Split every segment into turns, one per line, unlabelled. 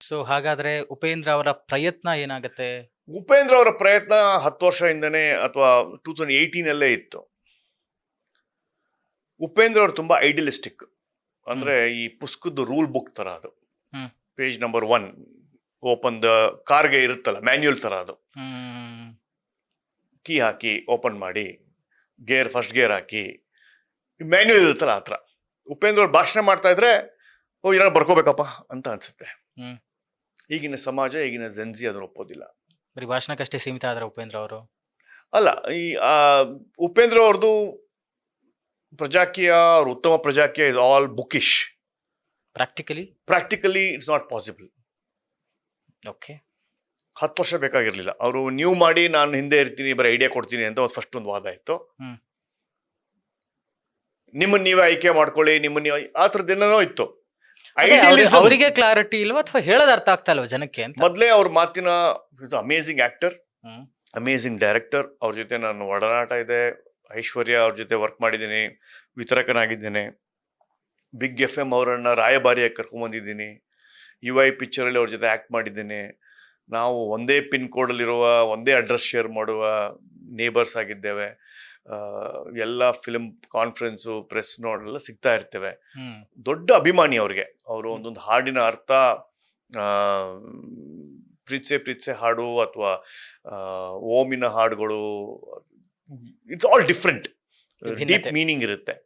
So ಹಾಗಾದ್ರೆ ಉಪೇಂದ್ರ ಅವರ ಪ್ರಯತ್ನ ಏನಾಗತ್ತೆ?
ಉಪೇಂದ್ರ ಅವರ ಪ್ರಯತ್ನ 10 ವರ್ಷದಿಂದನೇ ಅಥವಾ 2018 ಇತ್ತು. ಉಪೇಂದ್ರ ಅವರು ತುಂಬಾ ಐಡಿಯಲಿಸ್ಟಿಕ್. ಅಂದ್ರೆ ಈ ಪುಸ್ತಕದ ರೂಲ್ ಬುಕ್ ತರ ಅದು. ಪೇಜ್ ನಂಬರ್ 1 ಓಪನ್ ದ ಕಾರ್ಗೆ ಇರುತ್ತಲ್ಲ, ಮ್ಯಾನ್ಯುಯಲ್ ತರ ಅದು. ಕೀ ಹಾಕಿ ಓಪನ್ ಮಾಡಿ, ಫಸ್ಟ್ ಗೇರ್ ಹಾಕಿ, ಮ್ಯಾನ್ಯುಯಲ್ ಇರುತ್ತಲ್ಲ ಆ ಥರ. ಉಪೇಂದ್ರ ಅವ್ರು ಭಾಷಣ ಮಾಡ್ತಾ ಇದ್ರೆ ಏನಾದ್ರು ಬರ್ಕೋಬೇಕಪ್ಪ ಅಂತ ಅನ್ಸುತ್ತೆ. ಈಗಿನ ಸಮಾಜ, ಈಗಿನ ಜೆನ್ಜಿ ಅದನ್ನು ಒಪ್ಪೋದಿಲ್ಲ.
ಬರೀ ಭಾಷಣಕ್ಕಷ್ಟೇ ಸೀಮಿತ ಆದ್ರೆ ಉಪೇಂದ್ರ ಅವರು
ಅಲ್ಲ. ಈ ಉಪೇಂದ್ರ ಅವ್ರದ್ದು ಪ್ರಜಾಕೀಯ, ಅವ್ರ ಉತ್ತಮ ಪ್ರಜಾಕೀಯ is all bookish. Practically it's not possible.
Okay,
10 ವರ್ಷ ಬೇಕಾಗಿರ್ಲಿಲ್ಲ. ಅವರು ನೀವು ಮಾಡಿ, ನಾನು ಹಿಂದೆ ಇರ್ತೀನಿ, ಬರೀ ಐಡಿಯಾ ಕೊಡ್ತೀನಿ ಅಂತ ಫಸ್ಟ್ ಒಂದು ವಾದ ಇತ್ತು. ನಿಮ್ಮನ್ನ ನೀವೇ ಆಯ್ಕೆ ಮಾಡ್ಕೊಳ್ಳಿ, ನಿಮ್ಮನ್ನ ನೀವು, ಆ ಥರದ್ದೇನೋ ಇತ್ತು.
ಅವರಿಗೆ ಕ್ಲಾರಿಟಿ ಇಲ್ವಾ ಅಥವಾ ಹೇಳೋದು ಅರ್ಥ ಆಗ್ತಾ ಇಲ್ವಾ ಜನಕ್ಕೆ ಅಂತ?
ಮೊದಲೇ ಅವ್ರ ಮಾತಿನ ಅಮೇಝಿಂಗ್ ಆಕ್ಟರ್, ಅಮೇಝಿಂಗ್ ಡೈರೆಕ್ಟರ್. ಅವ್ರ ಜೊತೆ ನಾನು ಒಡನಾಟ ಇದೆ. ಐಶ್ವರ್ಯ ಅವ್ರ ಜೊತೆ ವರ್ಕ್ ಮಾಡಿದ್ದೀನಿ, ವಿತರಕನಾಗಿದ್ದೇನೆ. ಬಿಗ್ FM ಅವರನ್ನ ರಾಯಭಾರಿಯಾಗಿ ಕರ್ಕೊಂಡ್ಬಂದಿದ್ದೀನಿ. UI ಪಿಕ್ಚರಲ್ಲಿ ಅವ್ರ ಜೊತೆ ಆ್ಯಕ್ಟ್ ಮಾಡಿದ್ದೇನೆ. ನಾವು ಒಂದೇ ಪಿನ್ ಕೋಡಲ್ಲಿರುವ, ಒಂದೇ ಅಡ್ರೆಸ್ ಶೇರ್ ಮಾಡುವ ನೇಬರ್ಸ್ ಆಗಿದ್ದೇವೆ. ಎಲ್ಲ ಫಿಲ್ಮ್ ಕಾನ್ಫರೆನ್ಸು, ಪ್ರೆಸ್ ನೋಡೆಲ್ಲ ಸಿಗ್ತಾ ಇರ್ತೇವೆ. ದೊಡ್ಡ ಅಭಿಮಾನಿ ಅವ್ರಿಗೆ. ಅವರು ಒಂದೊಂದು ಹಾಡಿನ ಅರ್ಥ, ಪ್ರೀತ್ಸೆ ಹಾಡು ಅಥವಾ ಓಮಿನ ಹಾಡುಗಳು, it's all different, deep meaning ಇರುತ್ತೆ.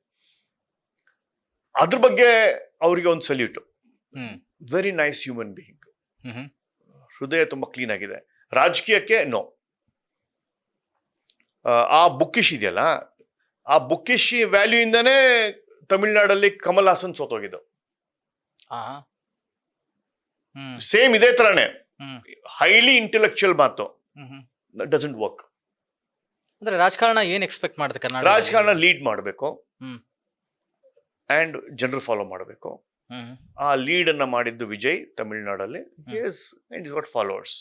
ಅದ್ರ ಬಗ್ಗೆ ಅವರಿಗೆ ಒಂದು salute. Very nice human being. ಹೃದಯ ತುಂಬಾ ಕ್ಲೀನ್ ಆಗಿದೆ. ರಾಜಕೀಯಕ್ಕೆ ನೋ. ಆ ಬುಕ್ಕಿಶ್ ಇದೆಯಲ್ಲ, ಆ ಬುಕ್ಕಿಶ್ ವ್ಯಾಲ್ಯೂ ಇಂದಾನೇ ತಮಿಳ್ನಾಡಲ್ಲಿ ಕಮಲ್ ಹಾಸನ್ ಸೋತೋಗಿದ್ದು. ಸೇಮ್ ಇದೇ ತರನೇ ಹೈಲಿ ಇಂಟೆಲೆಕ್ಚುಯಲ್ ಮಾತು. Doesn't work.
ಅಂದ್ರೆ ರಾಜಕಾರಣ ಏನ್ ಎಕ್ಸ್ಪೆಕ್ಟ್ ಮಾಡುತ್ತೆ ಕರ್ನಾಟಕ?
ರಾಜಕಾರಣ ಲೀಡ್ ಮಾಡಬೇಕು ಅಂಡ್ ಜನರು ಫಾಲೋ ಮಾಡಬೇಕು. ಆ ಲೀಡ್ ಅನ್ನ ಮಾಡಿದ್ದು ವಿಜಯ್ ತಮಿಳ್ನಾಡಲ್ಲಿ. ಫಾಲೋವರ್ಸ್.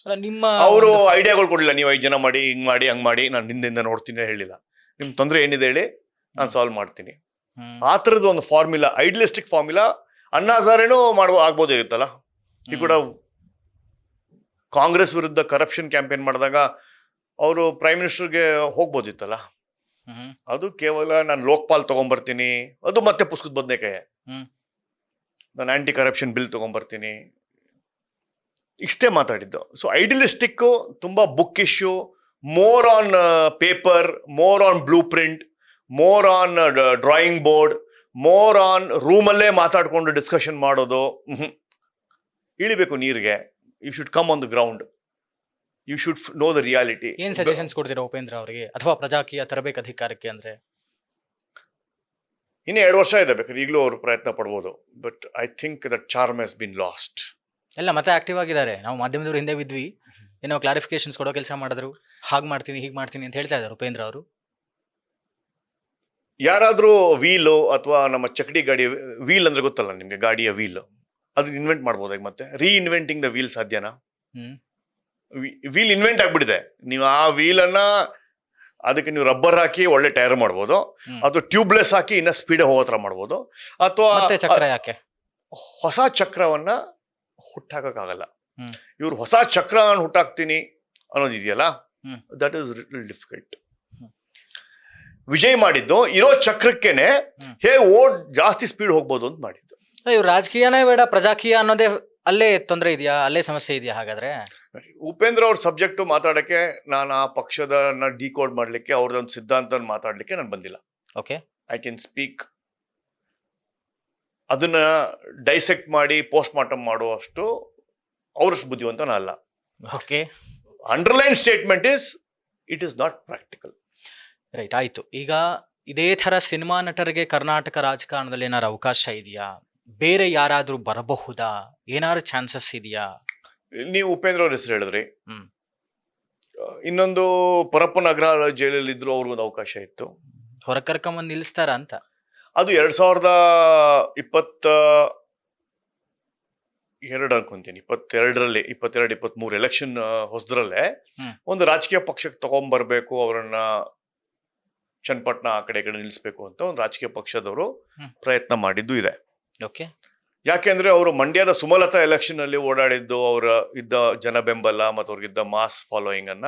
ಅವರು ಐಡಿಯಾಗಳು ಕೊಡಲಿಲ್ಲ, ನೀವು 5 ಜನ ಮಾಡಿ, ಹಿಂಗ್ ಮಾಡಿ, ಹಂಗ್ ಮಾಡಿ, ನಾನು ಹಿಂದಿಂದ ನೋಡ್ತೀನಿ ಹೇಳಿಲ್ಲ. ನಿಮ್ ತೊಂದರೆ ಏನಿದೆ ಹೇಳಿ, ನಾನು ಸಾಲ್ವ್ ಮಾಡ್ತೀನಿ. ಆ ಥರದ್ದು ಒಂದು ಫಾರ್ಮುಲಾ, ಐಡಿಯಲಿಸ್ಟಿಕ್ ಫಾರ್ಮುಲಾ. ಅಣ್ಣಾ ಹಜಾರೇನೂ ಆಗ್ಬೋದಾಗಿತ್ತಲ್ಲ. ಈ ಕೂಡ ಕಾಂಗ್ರೆಸ್ ವಿರುದ್ಧ ಕರಪ್ಷನ್ ಕ್ಯಾಂಪೇನ್ ಮಾಡಿದಾಗ ಅವರು ಪ್ರೈಮ್ ಮಿನಿಸ್ಟರ್ಗೆ ಹೋಗ್ಬೋದಿತ್ತಲ್ಲ. ಅದು ಕೇವಲ ನಾನು ಲೋಕ್ಪಾಲ್ ತಗೊಂಡ್ಬರ್ತೀನಿ, ಅದು ಮತ್ತೆ ಪುಸ್ತಕದ ಬದನೆಕಾಯ, ನಾನು ಆಂಟಿ ಕರಪ್ಷನ್ ಬಿಲ್ ತಗೊಂಡ್ಬರ್ತೀನಿ, ಇಷ್ಟೇ ಮಾತಾಡಿದ್ದು. ಸೊ ಐಡಿಯಲಿಸ್ಟಿಕ್, ತುಂಬಾ bookish, more on paper, more on blueprint, more on drawing board, more on ರೂಮಲ್ಲೇ ಮಾತಾಡ್ಕೊಂಡು ಡಿಸ್ಕಷನ್ ಮಾಡೋದು. ಇಳಿಬೇಕು ನೀರಿಗೆ. You should come on the ground. You should know the reality.
ಏನ್ ಸಜೆಷನ್ಸ್ ಕೊಡ್ತೀರಾ ಉಪೇಂದ್ರ ಅವರಿಗೆ, ಅಥವಾ ಪ್ರಜಾಕೀಯ ತರಬೇಕು ಅಧಿಕಾರಕ್ಕೆ ಅಂದ್ರೆ?
ಇನ್ನು 2 ವರ್ಷ ಇದೆ, ಬೇಕಾದ್ರೆ ಈಗಲೂ ಅವರು ಪ್ರಯತ್ನ ಪಡ್ಬೋದು. But I think that charm has been lost.
ಎಲ್ಲ ಮತ್ತೆ ಆಕ್ಟಿವ್ ಆಗಿದ್ದಾರೆ. ನಾವು ಮಾಧ್ಯಮದವರು ಹಿಂದೆ ಬಿದ್ವಿ, ಏನೋ ಕ್ಲಾರಿಫಿಕೇಶನ್ಸ್ ಕೊಡೋ ಕೆಲಸ ಮಾಡಿದ್ರು. ಹಾಗೆ ಮಾಡ್ತೀನಿ, ಹೀಗೆ ಮಾಡ್ತೀನಿ ಅಂತ ಹೇಳ್ತಾ ಇದ್ದಾರೆ ಉಪೇಂದ್ರ ಅವರು.
ಯಾರಾದ್ರೂ ವೀಲು ಅಥವಾ ನಮ್ಮ ಚಕಡಿ ಗಾಡಿ ವೀಲ್ ಅಂದ್ರೆ ಗೊತ್ತಲ್ಲ ನಿಮ್ಗೆ, ಗಾಡಿಯ ವೀಲ್, ಅದನ್ನ ಇನ್ವೆಂಟ್ ಮಾಡ್ಬೋದಾಗ ಮತ್ತೆ ರೀಇನ್ವೆಂಟಿಂಗ್ ದ ವೀಲ್ ಸಾಧ್ಯನಾ? ವೀಲ್ ಇನ್ವೆಂಟ್ ಆಗ್ಬಿಟ್ಟಿದೆ. ನೀವು ಆ ವೀಲನ್ನ ಅದಕ್ಕೆ ನೀವು ರಬ್ಬರ್ ಹಾಕಿ ಒಳ್ಳೆ ಟೈರ್ ಮಾಡ್ಬೋದು, ಅಥವಾ ಟ್ಯೂಬ್ಲೆಸ್ ಹಾಕಿ ಇನ್ನ ಸ್ಪೀಡ್ ಹೋಗೋ ತರ ಮಾಡ್ಬೋದು, ಅಥವಾ
ಚಕ್ರ ಯಾಕೆ
ಹೊಸ ಚಕ್ರವನ್ನ ಹುಟ್ಟಾಕಕ್ಕಾಗಲ್ಲ. ಇವ್ರು ಹೊಸ ಚಕ್ರ ಹುಟ್ಟಾಕ್ತೀನಿ ಅನ್ನೋದಿದೆಯಲ್ಲ, ದಟ್ ಈಸ್ ಡಿಫಿಕಲ್ಟ್. ವಿಜಯ್ ಮಾಡಿದ್ದು ಇರೋ ಚಕ್ರಕ್ಕೇನೆ ಜಾಸ್ತಿ ಸ್ಪೀಡ್ ಹೋಗ್ಬೋದು ಅಂತ ಮಾಡಿದ್ದು.
ಇವ್ರು ರಾಜಕೀಯನೇ ಬೇಡ, ಪ್ರಜಾಕೀಯ ಅನ್ನೋದೇ ಅಲ್ಲೇ ತೊಂದರೆ ಇದೆಯಾ, ಅಲ್ಲೇ ಸಮಸ್ಯೆ ಇದೆಯಾ? ಹಾಗಾದ್ರೆ
ಉಪೇಂದ್ರ ಅವ್ರ ಸಬ್ಜೆಕ್ಟ್ ಮಾತಾಡಕ್ಕೆ, ನಾನು ಆ ಪಕ್ಷದ ಡಿಕೋಡ್ ಮಾಡ್ಲಿಕ್ಕೆ, ಅವ್ರದೊಂದು ಸಿದ್ಧಾಂತ ಮಾತಾಡ್ಲಿಕ್ಕೆ ನಾನು ಬಂದಿಲ್ಲ.
Okay,
I can speak. ಅದನ್ನ ಡೈಸೆಕ್ಟ್ ಮಾಡಿ ಪೋಸ್ಟ್ ಮಾರ್ಟಮ್ ಮಾಡುವಷ್ಟು ಅವರಷ್ಟು ಬುದ್ಧಿವಂತ ಅಲ್ಲ.
Okay,
underline statement is it is not practical.
Right, ಆಯ್ತು. ಈಗ ಇದೇ ತರ ಸಿನಿಮಾ ನಟರಿಗೆ ಕರ್ನಾಟಕ ರಾಜಕಾರಣದಲ್ಲಿ ಏನಾದ್ರು ಅವಕಾಶ ಇದೆಯಾ? ಬೇರೆ ಯಾರಾದ್ರೂ ಬರಬಹುದಾ? ಏನಾದ್ರು ಚಾನ್ಸಸ್ ಇದೆಯಾ?
ನೀವು ಉಪೇಂದ್ರ ಅವ್ರ ಹೆಸರು ಹೇಳಿದ್ರಿ. ಇನ್ನೊಂದು ಪರಪ್ಪನ ಅಗ್ರಹಾರ ಜೈಲಲ್ಲಿ ಇದ್ರು, ಅವ್ರಿಗೊಂದು ಅವಕಾಶ ಇತ್ತು.
ಹೊರ ಕರ್ಕೊಂಬಂದು ನಿಲ್ಲಿಸ್ತಾರ ಅಂತ.
ಅದು 2022 ಅನ್ಕೊಂತೀನಿ, 22ರಲ್ಲಿ 22-23 ಎಲೆಕ್ಷನ್ ಹೊಸದ್ರಲ್ಲೇ ಒಂದು ರಾಜಕೀಯ ಪಕ್ಷಕ್ಕೆ ತಗೊಂಡ್ಬರ್ಬೇಕು, ಅವರನ್ನ ಚನ್ನಪಟ್ಟಣ ಆ ಕಡೆ ನಿಲ್ಲಿಸ್ಬೇಕು ಅಂತ ಒಂದು ರಾಜಕೀಯ ಪಕ್ಷದವರು ಪ್ರಯತ್ನ ಮಾಡಿದ್ದು ಇದೆ.
ಓಕೆ,
ಯಾಕೆಂದ್ರೆ ಅವರು ಮಂಡ್ಯದ ಸುಮಲತಾ ಎಲೆಕ್ಷನ್ ಅಲ್ಲಿ ಓಡಾಡಿದ್ದು, ಅವರ ಇದ್ದ ಜನ ಬೆಂಬಲ ಮತ್ತು ಅವ್ರಿಗಿದ್ದ ಮಾಸ್ ಫಾಲೋಯಿಂಗ್ ಅನ್ನ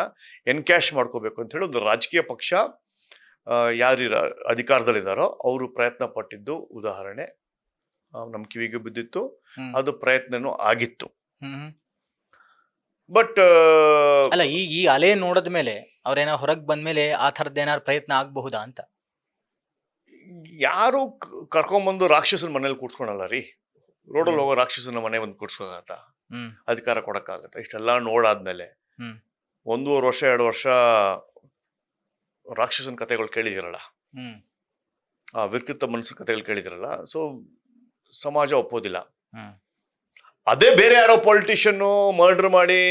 ಎನ್ಕ್ಯಾಶ್ ಮಾಡ್ಕೋಬೇಕು ಅಂತ ಹೇಳಿ ಒಂದು ರಾಜಕೀಯ ಪಕ್ಷ ಯಾರು ಅಧಿಕಾರದಲ್ಲಿದ್ದಾರೋ ಅವರು ಪ್ರಯತ್ನ ಪಟ್ಟಿದ್ದು ಉದಾಹರಣೆ ನಮ್ ಕಿವಿಗೆ ಬಿದ್ದಿತ್ತು. ಅದು ಪ್ರಯತ್ನನೂ ಆಗಿತ್ತು. ಬಟ್
ಅಲ್ಲ, ಈ ಅಲೆ ನೋಡಿದ ಮೇಲೆ ಅವ್ರೇನೋ ಹೊರಗೆ ಬಂದ್ಮೇಲೆ ಆ ಥರದ್ದು ಏನಾದ್ರು ಪ್ರಯತ್ನ ಆಗಬಹುದಾ ಅಂತ.
ಯಾರು ಕರ್ಕೊಂಬಂದು ರಾಕ್ಷಸನ ಮನೇಲಿ ಕೂಡ್ಸ್ಕೊಳಲ್ಲ ರೀ. ರೋಡಲ್ಲಿ ಹೋಗೋ ರಾಕ್ಷಸನ ಮನೆ ಬಂದು ಕೂಡ್ಸ್ಕೊಳತ್ತ, ಅಧಿಕಾರ ಕೊಡಕ್ಕಾಗತ್ತ? ಇಷ್ಟೆಲ್ಲ ನೋಡಾದ್ಮೇಲೆ 1.5 ವರ್ಷ 2 ವರ್ಷ ರಾಕ್ಷಸನ ಕಥೆಗಳು ಕೇಳಿದಿರಲ್ಲ, ಆ ವ್ಯಕ್ತಿತ್ವ ಮನಸ್ಸಿನ ಕಥೆಗಳು ಕೇಳಿದಿರಲ್ಲ. ಸೊ ಸಮಾಜ ಒಪ್ಪೋದಿಲ್ಲ. ಅದೇ ಬೇರೆ ಯಾರೋ ಪೊಲಿಟಿಷಿಯನ್ ಮರ್ಡರ್ ಮಾಡಿ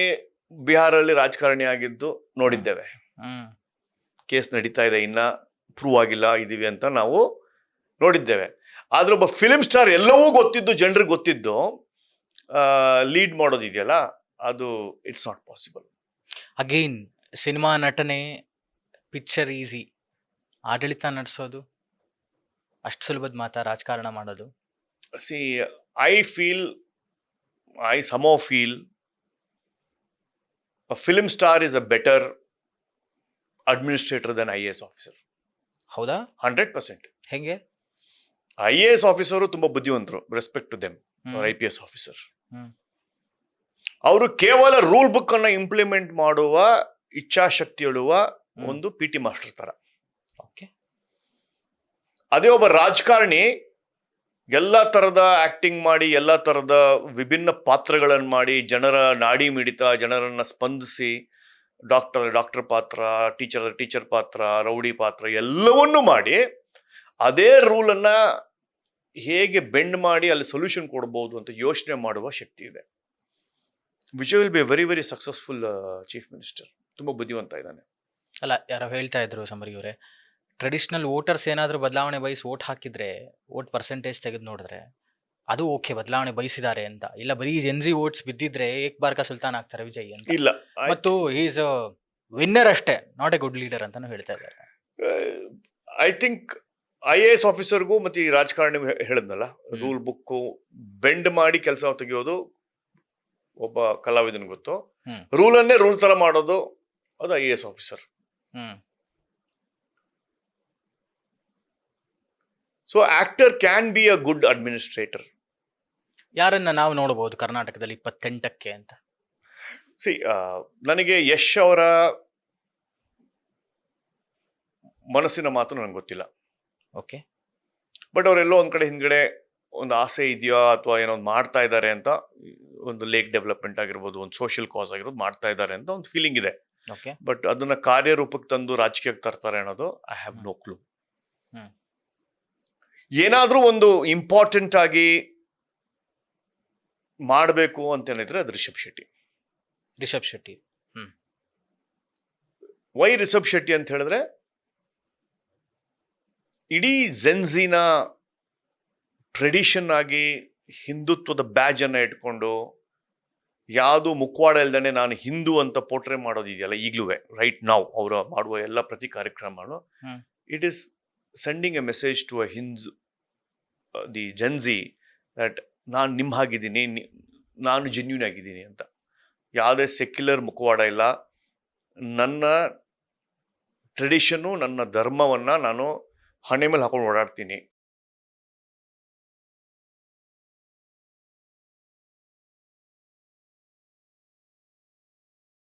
ಬಿಹಾರಲ್ಲಿ ರಾಜಕಾರಣಿ ಆಗಿದ್ದು ನೋಡಿದ್ದೇವೆ. ಕೇಸ್ ನಡೀತಾ ಇದೆ, ಇನ್ನ ಪ್ರೂವ್ ಆಗಿಲ್ಲ ಇದೀವಿ ಅಂತ ನಾವು ನೋಡಿದ್ದೇವೆ. ಆದ್ರೆ ಒಬ್ಬ ಫಿಲ್ಮ್ ಸ್ಟಾರ್ ಎಲ್ಲವೂ ಗೊತ್ತಿದ್ದು, ಜನರಿಗೆ ಗೊತ್ತಿದ್ದು ಲೀಡ್ ಮಾಡೋದಿದೆಯಲ್ಲ, ಅದು it's not possible.
Again cinema ನಟನೆ, ಪಿಕ್ಚರ್ ಈಸಿ, ಆಡಳಿತ ನಡೆಸೋದು ಅಷ್ಟು ಸುಲಭದ ಮಾತಾ? ರಾಜಕಾರಣ ಮಾಡೋದು?
C, I somehow feel a film star is a better administrator than IAS officer.
ಹೌದಾ?
100%.
ಹೆಂಗೆ?
IAS ಆಫೀಸರು ತುಂಬಾ ಬುದ್ಧಿವಂತರು, respect to them. IPS officer ಅವರು ಕೇವಲ ರೂಲ್ ಬುಕ್ ಅನ್ನ ಇಂಪ್ಲಿಮೆಂಟ್ ಮಾಡುವ ಇಚ್ಛಾಶಕ್ತಿ ಹೇಳುವ ಒಂದು PT ಮಾಸ್ಟರ್ ತರ.
ಓಕೆ.
ಅದೇ ಒಬ್ಬ ರಾಜಕಾರಣಿ ಎಲ್ಲ ತರದ ಆಕ್ಟಿಂಗ್ ಮಾಡಿ, ಎಲ್ಲ ತರದ ವಿಭಿನ್ನ ಪಾತ್ರಗಳನ್ನು ಮಾಡಿ, ಜನರ ನಾಡಿ ಮಿಡಿತ, ಜನರನ್ನ ಸ್ಪಂದಿಸಿ, ಡಾಕ್ಟರ್ ಪಾತ್ರ, ಟೀಚರ್ ಪಾತ್ರ, ರೌಡಿ ಪಾತ್ರ ಎಲ್ಲವನ್ನೂ ಮಾಡಿ ಅದೇ ರೂಲನ್ನ ಹೇಗೆ ಬೆಂಡ್ ಮಾಡಿ ಅಲ್ಲಿ ಸೊಲ್ಯೂಷನ್ ಕೊಡ್ಬೋದು ಅಂತ ಯೋಚನೆ ಮಾಡುವ ಶಕ್ತಿ ಇದೆ. Vijay will be very very successful chief minister. ತುಂಬಾ ಬುದ್ಧಿವಂತ ಇದ್ದಾನೆ.
ಅಲ್ಲ, ಯಾರೋ ಹೇಳ್ತಾ ಇದ್ರು ಸಮರಿ ಅವರೇ, ಟ್ರೆಡಿಷನಲ್ ವೋಟರ್ಸ್ ಏನಾದರೂ ಬದಲಾವಣೆ ಬಯಸಿ ವೋಟ್ ಹಾಕಿದ್ರೆ, ವೋಟ್ ಪರ್ಸೆಂಟೇಜ್ ತೆಗೆದು ನೋಡಿದ್ರೆ ಅದು ಓಕೆ, ಬದಲಾವಣೆ ಬಯಸಿದ್ದಾರೆ ಅಂತ. ಇಲ್ಲ ಬರೀ ಜೆನ್ಜಿ ವೋಟ್ಸ್ ಬಿದ್ದಿದ್ರೆ ಏಕ್ ಬಾರ್ಕ ಸುಲ್ತಾನ್ ಆಗ್ತಾರೆ ವಿಜಯ್ ಅಂತ.
ಇಲ್ಲ,
ಮತ್ತು ಈಸ್ ವಿನ್ನರ್ ಅಷ್ಟೇ, ನಾಟ್ ಎ ಗುಡ್ ಲೀಡರ್ ಅಂತಾನು ಹೇಳ್ತಾ ಇದ್ದಾರೆ.
ಐ ಥಿಂಕ್ IAS ಆಫೀಸರ್ಗೂ ಮತ್ತೆ ಈ ರಾಜಕಾರಣಿ ಹೇಳಿದ್ನಲ್ಲ, ರೂಲ್ ಬುಕ್ ಬೆಂಡ್ ಮಾಡಿ ಕೆಲಸ ತೆಗೆಯೋದು ಒಬ್ಬ ಕಲಾವಿದನ್ ಗೊತ್ತು. ರೂಲನ್ನೇ ರೂಲ್ ತರ ಮಾಡೋದು ಅದು IAS officer. So actor can be a good administrator.
ಯಾರನ್ನ ನಾವು ನೋಡಬಹುದು ಕರ್ನಾಟಕದಲ್ಲಿ 28ಕ್ಕೆ ಅಂತ?
ಸಿ, ನನಗೆ ಯಶ್ ಅವರ ಮನಸ್ಸಿನ ಮಾತು ನನಗೆ ಗೊತ್ತಿಲ್ಲ.
ಓಕೆ.
ಬಟ್ ಅವರೆಲ್ಲೋ ಒಂದ್ ಕಡೆ ಹಿಂದ್ಗಡೆ ಒಂದು ಆಸೆ ಇದೆಯಾ, ಅಥವಾ ಏನೋ ಒಂದು ಮಾಡ್ತಾ ಇದ್ದಾರೆ ಅಂತ, ಒಂದು ಲೇಕ್ ಡೆವಲಪ್ಮೆಂಟ್ ಆಗಿರ್ಬೋದು, ಒಂದು ಸೋಷಿಯಲ್ ಕಾಸ್ ಆಗಿರೋದು ಮಾಡ್ತಾ ಇದ್ದಾರೆ ಅಂತ ಒಂದು ಫೀಲಿಂಗ್ ಇದೆ.
ಓಕೆ.
ಬಟ್ ಅದನ್ನ ಕಾರ್ಯರೂಪಕ್ಕೆ ತಂದು ರಾಜಕೀಯಕ್ಕೆ ತರ್ತಾರೆ ಅನ್ನೋದು ಐ ಹ್ಯಾವ್ ನೋ ಕ್ಲೂ. ಏನಾದ್ರೂ ಒಂದು ಇಂಪಾರ್ಟೆಂಟ್ ಆಗಿ ಮಾಡಬೇಕು ಅಂತ ಏನಿದ್ರೆ ಅದು ರಿಷಬ್ ಶೆಟ್ಟಿ. ವೈ ರಿಷಬ್ ಶೆಟ್ಟಿ ಅಂತ ಹೇಳಿದ್ರೆ, ಇಡೀ ಜೆನ್ಜಿನ ಟ್ರೆಡಿಷನ್ ಆಗಿ ಹಿಂದುತ್ವದ ಬ್ಯಾಜ್ ಅನ್ನ ಇಟ್ಕೊಂಡು ಯಾವುದು ಮುಖವಾಡ ಇಲ್ದೇನೆ ನಾನು ಹಿಂದೂ ಅಂತ ಪೋರ್ಟ್ರೇ ಮಾಡೋದಿದೆಯಲ್ಲ ಈಗಲೂ, ರೈಟ್ ನಾವು ಅವರು ಮಾಡುವ ಎಲ್ಲ ಪ್ರತಿ ಕಾರ್ಯಕ್ರಮಗಳು, it is sending a message to a Hindu the gen Z that ನಾನು ನಿಮ್ಮ ಹಾಗಿದ್ದೀನಿ, ನಾನು ಜೆನ್ಯೂನ್ ಆಗಿದ್ದೀನಿ ಅಂತ. ಯಾವುದೇ ಸೆಕ್ಯುಲರ್ ಮುಖವಾಡ ಇಲ್ಲ. ನನ್ನ ಟ್ರೆಡಿಷನ್ನು, ನನ್ನ ಧರ್ಮವನ್ನು ನಾನು ಹಣೆ ಮೇಲೆ ಹಾಕೊಂಡು ಓಡಾಡ್ತೀನಿ.